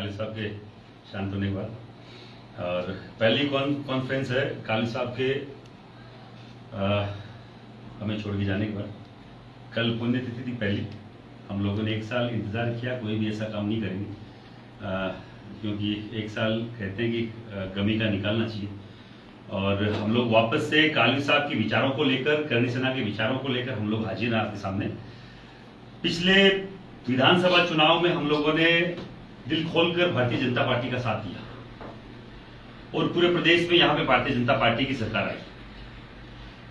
काली साहब के शांत होने के बाद और पहली कॉन्फ्रेंस है काली साहब के हमें छोड़ के जाने के बाद। कल पुण्यतिथि थी पहली। हम लोगों ने 1 साल इंतज़ार किया, कोई भी ऐसा काम नहीं करेंगे क्योंकि 1 साल कहते हैं कि गमी का निकालना चाहिए। और हम लोग वापस से काली साहब के विचारों को लेकर, करणी सेना के विचारों को लेकर हम लोग हाजिर हैं आपके सामने। पिछले विधानसभा चुनाव में हम लोगों ने दिल खोलकर भारतीय जनता पार्टी का साथ दिया और पूरे प्रदेश में यहाँ पे भारतीय जनता पार्टी की सरकार आई।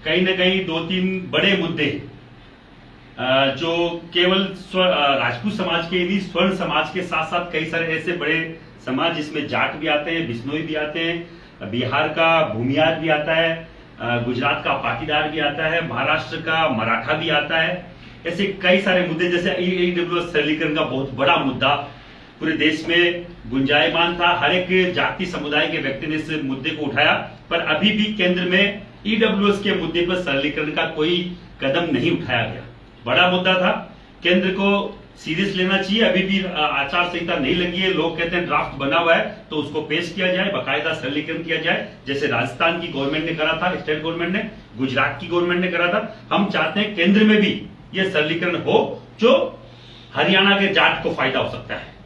कहीं ना कहीं 2-3 बड़े मुद्दे जो केवल राजपूत समाज के नहीं, स्वर्ण समाज के साथ साथ कई सारे ऐसे बड़े समाज जिसमें जाट भी आते हैं, बिश्नोई भी आते हैं, बिहार का भूमियार भी आता है, गुजरात का पाटीदार भी आता है, महाराष्ट्र का मराठा भी आता है। ऐसे कई सारे मुद्दे, जैसे ईडब्ल्यूएस सरलीकरण का बहुत बड़ा मुद्दा पूरे देश में गुंजायमान था। हर एक जाति समुदाय के व्यक्ति ने इस मुद्दे को उठाया, पर अभी भी केंद्र में ईडब्ल्यूएस के मुद्दे पर सरलीकरण का कोई कदम नहीं उठाया गया। बड़ा मुद्दा था, केंद्र को सीरियस लेना चाहिए। अभी भी आचार संहिता नहीं लगी है, लोग कहते हैं ड्राफ्ट बना हुआ है तो उसको पेश किया जाए, बाकायदा सरलीकरण किया जाए, जैसे राजस्थान की गवर्नमेंट ने करा था, स्टेट गवर्नमेंट ने, गुजरात की गवर्नमेंट ने करा था। हम चाहते हैं केंद्र में भी यह सरलीकरण हो जो हरियाणा के जाट को फायदा हो सकता है,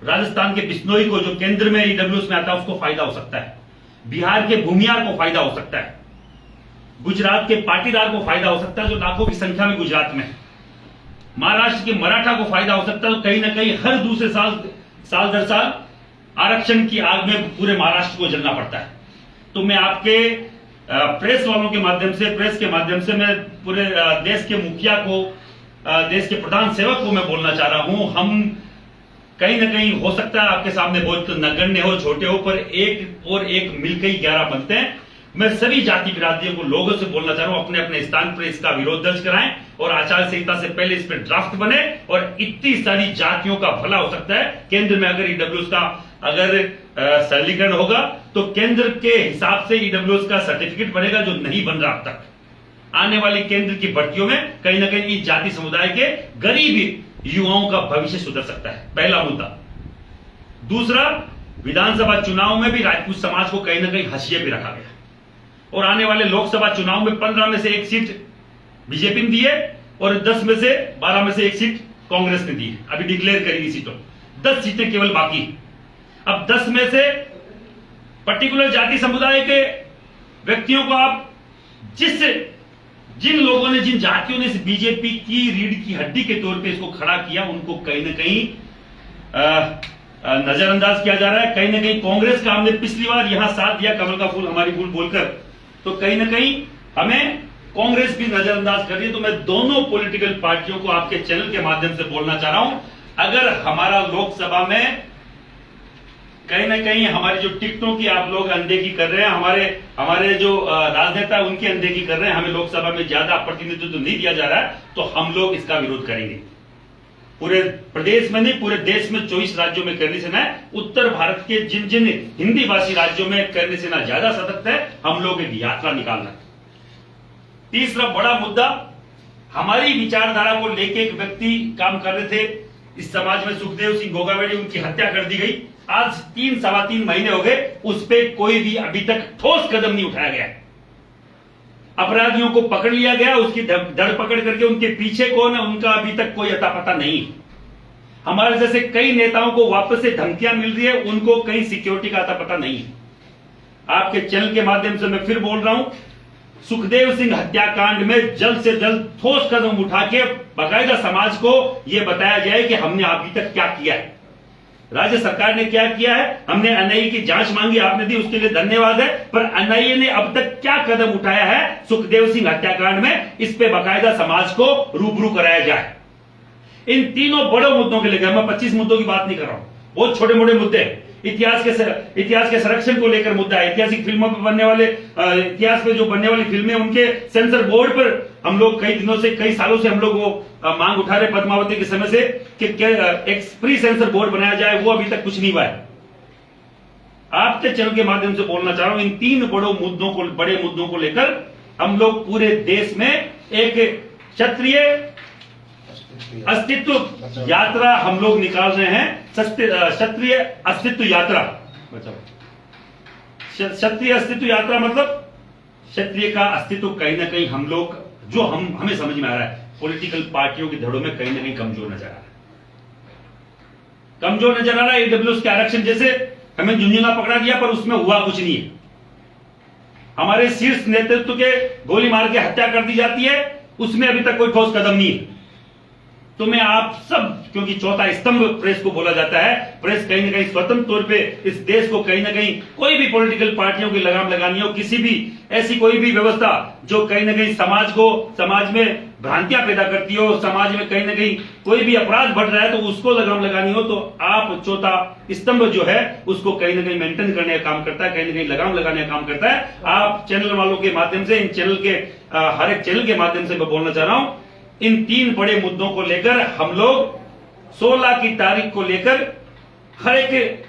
राजस्थान के बिश्नोई को जो केंद्र में ईडब्ल्यूएस में आता है उसको फायदा हो सकता है, बिहार के भूमियार को फायदा हो सकता है, गुजरात के पाटीदार को फायदा हो सकता है जो लाखों की संख्या में गुजरात में, महाराष्ट्र के मराठा को फायदा हो सकता है। तो कहीं ना कहीं हर दूसरे साल दर साल आरक्षण की आग में पूरे महाराष्ट्र को जलना पड़ता है। तो मैं आपके प्रेस वालों के माध्यम से, प्रेस के माध्यम से मैं पूरे देश के मुखिया को, देश के प्रधान सेवक को मैं बोलना चाह रहा हूं, हम कहीं ना कहीं हो सकता है आपके सामने बहुत नगण्य हो, छोटे हो, पर एक और एक मिलकर ही 11 बनते हैं। मैं सभी जाति बिरादरियों को, लोगों से बोलना चाह रहा हूं, अपने अपने स्थान पर इसका विरोध दर्ज कराएं और आचार संहिता से पहले इस पर ड्राफ्ट बने। और इतनी सारी जातियों का भला हो सकता है केंद्र में अगर ईडब्ल्यूएस का अगर सरलीकरण होगा तो केंद्र के हिसाब से ईडब्ल्यूएस का सर्टिफिकेट बनेगा जो नहीं बन रहा अब तक। आने वाली केंद्र की भर्तियों में कहीं ना कहीं इस जाति समुदाय के गरीब युवाओं का भविष्य सुधर सकता है, पहला मुद्दा। दूसरा, विधानसभा चुनाव में भी राजपूत समाज को कहीं ना कहीं हाशिए पे रखा गया और आने वाले लोकसभा चुनाव में 15 में से 1 सीट बीजेपी ने दी है और 12 में से 1 सीट कांग्रेस ने दी है। अभी डिक्लेयर करेगी सीटों, 10 सीटें केवल बाकी। अब 10 में से पर्टिकुलर जाति समुदाय के व्यक्तियों को आप जिन लोगों ने, जिन जातियों ने इस बीजेपी की रीढ़ की हड्डी के तौर पे इसको खड़ा किया, उनको कहीं ना कहीं नजरअंदाज किया जा रहा है। कहीं ना कहीं कांग्रेस का हमने पिछली बार यहां साथ दिया, कमल का फूल हमारी फूल बोलकर, तो कहीं ना कहीं हमें कांग्रेस भी नजरअंदाज कर रही है। तो मैं दोनों पॉलिटिकल पार्टियों को आपके चैनल के माध्यम से बोलना चाह रहा हूं, अगर हमारा लोकसभा में कहीं ना कहीं हमारी जो टिकटों की आप लोग अनदेखी कर रहे हैं, हमारे जो राजनेता उनकी अनदेखी कर रहे हैं, हमें लोकसभा में ज्यादा प्रतिनिधित्व नहीं दिया जा रहा है, तो हम लोग इसका विरोध करेंगे। पूरे प्रदेश में नहीं, पूरे देश में 24 राज्यों में करणी सेना है। उत्तर भारत के जिन हिंदी भाषी राज्यों में करणी सेना ज्यादा सतर्क है, हम लोग एक यात्रा निकालना। तीसरा बड़ा मुद्दा, हमारी विचारधारा को लेके एक व्यक्ति काम कर रहे थे इस समाज में, सुखदेव सिंह गोगावड़ी, उनकी हत्या कर दी गई। आज 3-3.25 महीने हो गए, उस पर कोई भी अभी तक ठोस कदम नहीं उठाया गया। अपराधियों को पकड़ लिया गया, उसकी धरपकड़ करके उनके पीछे कौन है उनका अभी तक कोई अता पता नहीं। हमारे जैसे कई नेताओं को वापस से धमकियां मिल रही है, उनको कहीं सिक्योरिटी का अता पता नहीं है। आपके चैनल के माध्यम से मैं फिर बोल रहा हूं, सुखदेव सिंह हत्याकांड में जल्द से जल्द ठोस कदम उठा के बाकायदा समाज को यह बताया जाए कि हमने अभी तक क्या किया है, राज्य सरकार ने क्या किया है। हमने एनआईए की जांच मांगी, आपने दी, उसके लिए धन्यवाद है, पर एनआईए ने अब तक क्या कदम उठाया है सुखदेव सिंह हत्याकांड में, इस पे बाकायदा समाज को रूबरू कराया जाए। इन तीनों बड़े मुद्दों के लेकर, मैं 25 मुद्दों की बात नहीं कर रहा हूं, बहुत छोटे मोटे मुद्दे हैं। इतिहास के संरक्षण को लेकर मुद्दा है, ऐतिहासिक फिल्मों पर बनने वाले, इतिहास में जो बनने वाली फिल्में, उनके सेंसर बोर्ड पर हम लोग कई दिनों से, कई सालों से हम लोग वो मांग उठा रहे पद्मावती के समय से कि एक प्री सेंसर बोर्ड बनाया जाए, वो अभी तक कुछ नहीं हुआ है। आपके चैनल के माध्यम से बोलना चाह रहा हूं, इन 3 बड़े मुद्दों को लेकर हम लोग पूरे देश में एक क्षत्रिय, अस्तित्व यात्रा हम लोग निकाल रहे हैं। क्षत्रिय अस्तित्व यात्रा, क्षत्रिय अस्तित्व यात्रा मतलब क्षत्रिय का अस्तित्व कहीं ना कहीं हम लोग, जो हमें समझ में आ रहा है, पॉलिटिकल पार्टियों की धड़ों में कहीं ना कहीं कमजोर नजर आ रहा है। कमजोर नजर आ रहा है। ईडब्ल्यूएस के आरक्षण जैसे हमें झुंझुनू पकड़ा दिया, पर उसमें हुआ कुछ नहीं है। हमारे शीर्ष नेतृत्व के गोली मार के हत्या कर दी जाती है, उसमें अभी तक कोई ठोस कदम नहीं है। तो मैं आप सब, क्योंकि चौथा स्तंभ प्रेस को बोला जाता है, प्रेस कहीं ना कहीं स्वतंत्र तौर पे इस देश को कहीं ना कहीं कोई भी पॉलिटिकल पार्टियों की लगाम लगानी हो, किसी भी ऐसी कोई भी व्यवस्था जो कहीं ना कहीं समाज में भ्रांतियां पैदा करती हो, समाज में कहीं ना कहीं कोई भी अपराध बढ़ रहा है तो उसको लगाम लगानी हो, तो आप चौथा स्तंभ जो है उसको कहीं ना कहीं मेंटेन करने का काम करता है, कहीं ना कहीं लगाम लगाने का काम करता है। आप चैनल वालों के माध्यम से, इन चैनल के हर एक चैनल के माध्यम से मैं बोलना चाह रहा हूं, इन 3 बड़े मुद्दों को लेकर हम लोग 16 की तारीख को लेकर हर एक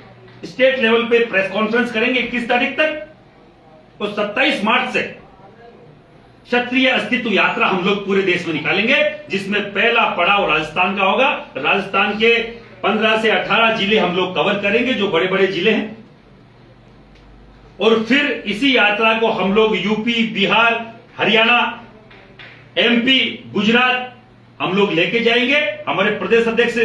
स्टेट लेवल पे प्रेस कॉन्फ्रेंस करेंगे 21 तारीख तक, और 27 मार्च से क्षत्रिय अस्तित्व यात्रा हम लोग पूरे देश में निकालेंगे, जिसमें पहला पड़ाव राजस्थान का होगा। राजस्थान के 15 से 18 जिले हम लोग कवर करेंगे, जो बड़े बड़े जिले हैं, और फिर इसी यात्रा को हम लोग यूपी, बिहार, हरियाणा, एमपी, गुजरात हम लोग लेके जाएंगे। हमारे प्रदेश अध्यक्ष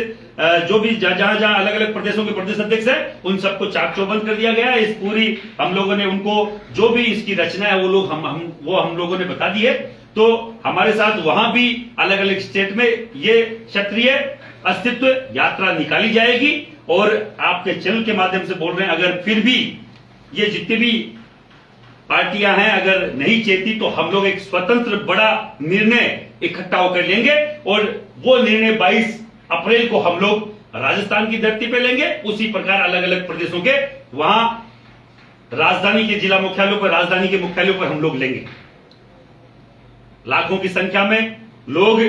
जो भी जहां जहां अलग अलग प्रदेशों के प्रदेश अध्यक्ष है, उन सबको चाक चौबंद कर दिया गया है। इस पूरी हम लोगों ने उनको जो भी इसकी रचना है वो लोग हम लोगों ने बता दी है। तो हमारे साथ वहां भी अलग अलग स्टेट में ये क्षत्रिय अस्तित्व यात्रा निकाली जाएगी। और आपके चैनल के माध्यम से बोल रहे हैं, अगर फिर भी ये जितने भी पार्टियां हैं अगर नहीं चेती, तो हम लोग एक स्वतंत्र बड़ा निर्णय इकट्ठा होकर लेंगे, और वो निर्णय 22 अप्रैल को हम लोग राजस्थान की धरती पे लेंगे। उसी प्रकार अलग अलग प्रदेशों के वहां राजधानी के जिला मुख्यालयों पर, राजधानी के मुख्यालयों पर हम लोग लेंगे। लाखों की संख्या में लोग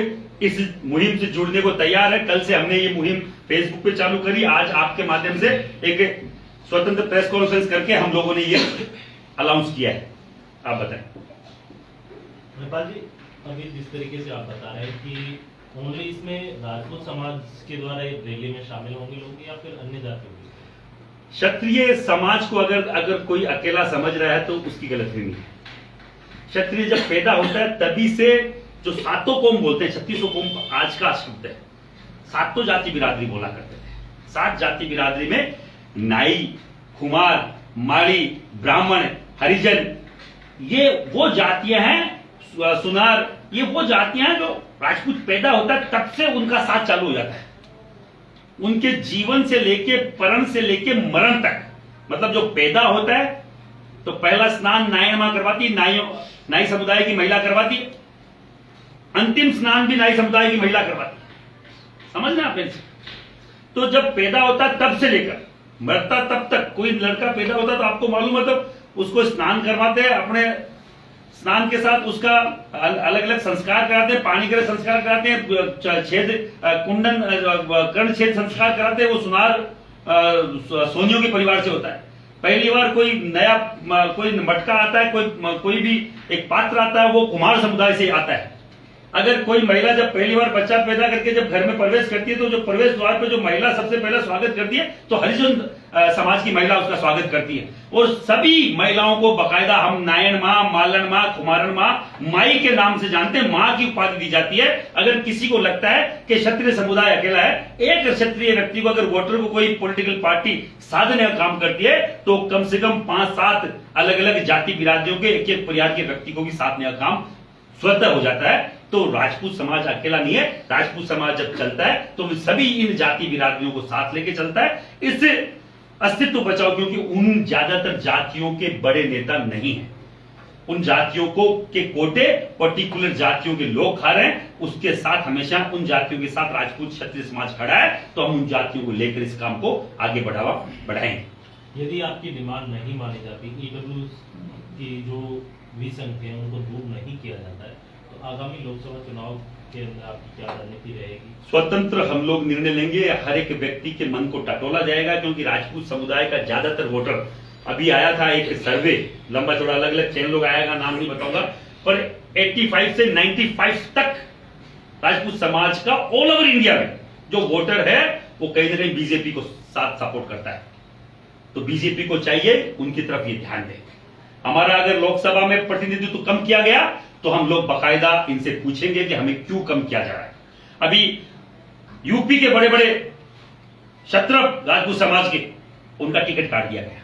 इस मुहिम से जुड़ने को तैयार है। कल से हमने ये मुहिम फेसबुक पे चालू करी, आज आपके माध्यम से एक स्वतंत्र प्रेस कॉन्फ्रेंस करके हम लोगों ने ये अनाउंस किया है। आप बताएं। नेपाल जी, अभी जिस तरीके से आप बता रहे हैं कि ओनली इसमें राजपूत समाज के द्वारा ये रैली में शामिल होंगे लोग, या फिर अन्य जातियों के? क्षत्रिय समाज को अगर कोई अकेला समझ रहा है तो उसकी गलतफहमी है। क्षत्रिय जब पैदा होता है तभी से जो 7 कौम बोलते हैं, 36 कौम आज का शब्द है, 7 जाति बिरादरी बोला करते थे। 7 जाति बिरादरी में नाई, कुमार, माड़ी, ब्राह्मण, हरिजन, ये वो जातियां हैं, सुनार, ये वो जातियां हैं जो राजपूत पैदा होता है तब से उनका साथ चालू हो जाता है। उनके जीवन से लेके परण से लेके मरण तक, मतलब जो पैदा होता है तो पहला स्नान नायन मां करवाती, नाई समुदाय की महिला करवाती, अंतिम स्नान भी नाई समुदाय की महिला करवाती। समझना आप? तो जब पैदा होता है तब से लेकर मरता तब तक, कोई लड़का पैदा होता है तो आपको मालूम है तो उसको स्नान करवाते हैं, अपने स्नान के साथ उसका अलग अलग संस्कार कराते हैं, पानी के संस्कार कराते हैं, छेद कुंडन कर्ण छेद संस्कार कराते हैं। वो सुनार सोनियों के परिवार से होता है। पहली बार कोई नया कोई मटका आता है, कोई भी एक पात्र आता है, वो कुमार समुदाय से आता है। अगर कोई महिला जब पहली बार बच्चा पैदा करके जब घर में प्रवेश करती है, तो जो प्रवेश द्वार पे जो महिला सबसे पहले स्वागत करती है, तो हरिजन समाज की महिला उसका स्वागत करती है। और सभी महिलाओं को बकायदा हम नायन माँ, मालन माँ, कुमारन माँ, माई के नाम से जानते हैं, माँ की उपाधि दी जाती है। अगर किसी को लगता है कि क्षत्रिय समुदाय अकेला है, एक क्षत्रिय व्यक्ति को अगर वोटर को कोई पॉलिटिकल पार्टी साधने का काम करती है, तो कम से कम 5-7 अलग अलग जाति बिरादरियों के एक परिवार के व्यक्ति को भी साधने का काम स्वतः हो जाता है। तो राजपूत समाज अकेला नहीं है। राजपूत समाज जब चलता है तो सभी इन जाति बिरादरियों को साथ लेके चलता है। इससे अस्तित्व बचाओ, क्योंकि उन ज्यादातर जातियों के बड़े नेता नहीं है। उन जातियों को के कोटे पर्टिकुलर जातियों के लोग खा रहे हैं। उसके साथ हमेशा उन जातियों के साथ राजपूत क्षत्रिय समाज खड़ा है। तो हम उन जातियों को लेकर इस काम को आगे बढ़ाएंगे। यदि आपकी डिमांड नहीं मानी जाती, ईडब्ल्यूएस की जो विसंख्य है उनको दूर नहीं किया जाता है, तो आगामी लोकसभा चुनाव के अंदर आपकी क्या रणनीति रहेगी? स्वतंत्र हम लोग निर्णय लेंगे। हर एक व्यक्ति के मन को टटोला जाएगा, क्योंकि राजपूत समुदाय का ज्यादातर वोटर, अभी आया था एक सर्वे लंबा चौड़ा, अलग अलग चैनलों का आएगा, नाम नहीं बताऊंगा, पर 85 से 95 तक राजपूत समाज का ऑल ओवर इंडिया में जो वोटर है वो कहीं ना कहीं बीजेपी को साथ सपोर्ट करता है। तो बीजेपी को चाहिए उनकी तरफ ये ध्यान दें। हमारा अगर लोकसभा में प्रतिनिधित्व कम किया गया तो हम लोग बाकायदा इनसे पूछेंगे कि हमें क्यों कम किया जा रहा है। अभी यूपी के बड़े बड़े क्षत्रप राजपूत समाज के उनका टिकट काट दिया गया,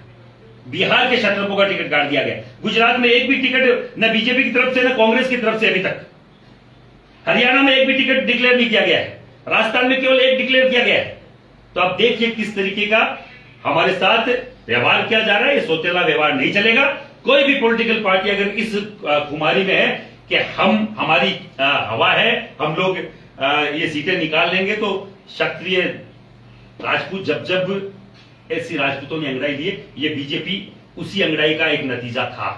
बिहार के क्षत्रपों का टिकट काट दिया गया, गुजरात में एक भी टिकट न बीजेपी की तरफ से न कांग्रेस की तरफ से अभी तक, हरियाणा में एक भी टिकट डिक्लेयर नहीं किया गया है, राजस्थान में केवल एक डिक्लेयर किया गया है। तो आप देखिए किस तरीके का हमारे साथ व्यवहार किया जा रहा है। ये सोतेला व्यवहार नहीं चलेगा। कोई भी पॉलिटिकल पार्टी अगर इस खुमारी में है कि हमारी हवा है, हम लोग ये सीटें निकाल लेंगे, तो क्षत्रिय राजपूत जब ऐसी राजपूतों ने अंगड़ाई लिए, ये बीजेपी उसी अंगड़ाई का एक नतीजा था।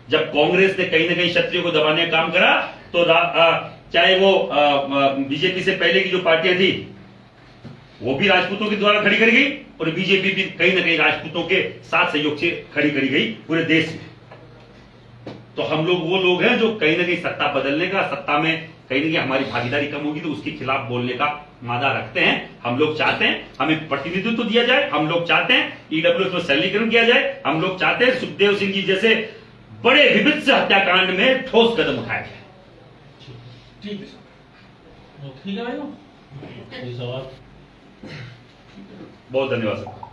जब कांग्रेस ने कहीं ना कहीं क्षत्रियों को दबाने का काम करा तो चाहे वो बीजेपी से पहले की जो पार्टियां थी वो भी राजपूतों के द्वारा खड़ी करी गई और बीजेपी भी कहीं ना कहीं राजपूतों के साथ सहयोग से खड़ी करी गई पूरे देश में। तो हम लोग वो लोग हैं जो कहीं ना कहीं सत्ता बदलने का, सत्ता में कहीं ना कहीं हमारी भागीदारी कम होगी तो उसके खिलाफ बोलने का मादा रखते हैं। हम लोग चाहते हैं हमें प्रतिनिधित्व दिया जाए, हम लोग चाहते हैं ईडब्ल्यूएस में सरलीकरण किया जाए, हम लोग चाहते हैं सुखदेव सिंह जी जैसे बड़े विभिन्न हत्याकांड में ठोस कदम उठाया जाए। ठीक है भाई। कोई सवाल? बहुत धन्यवाद सर।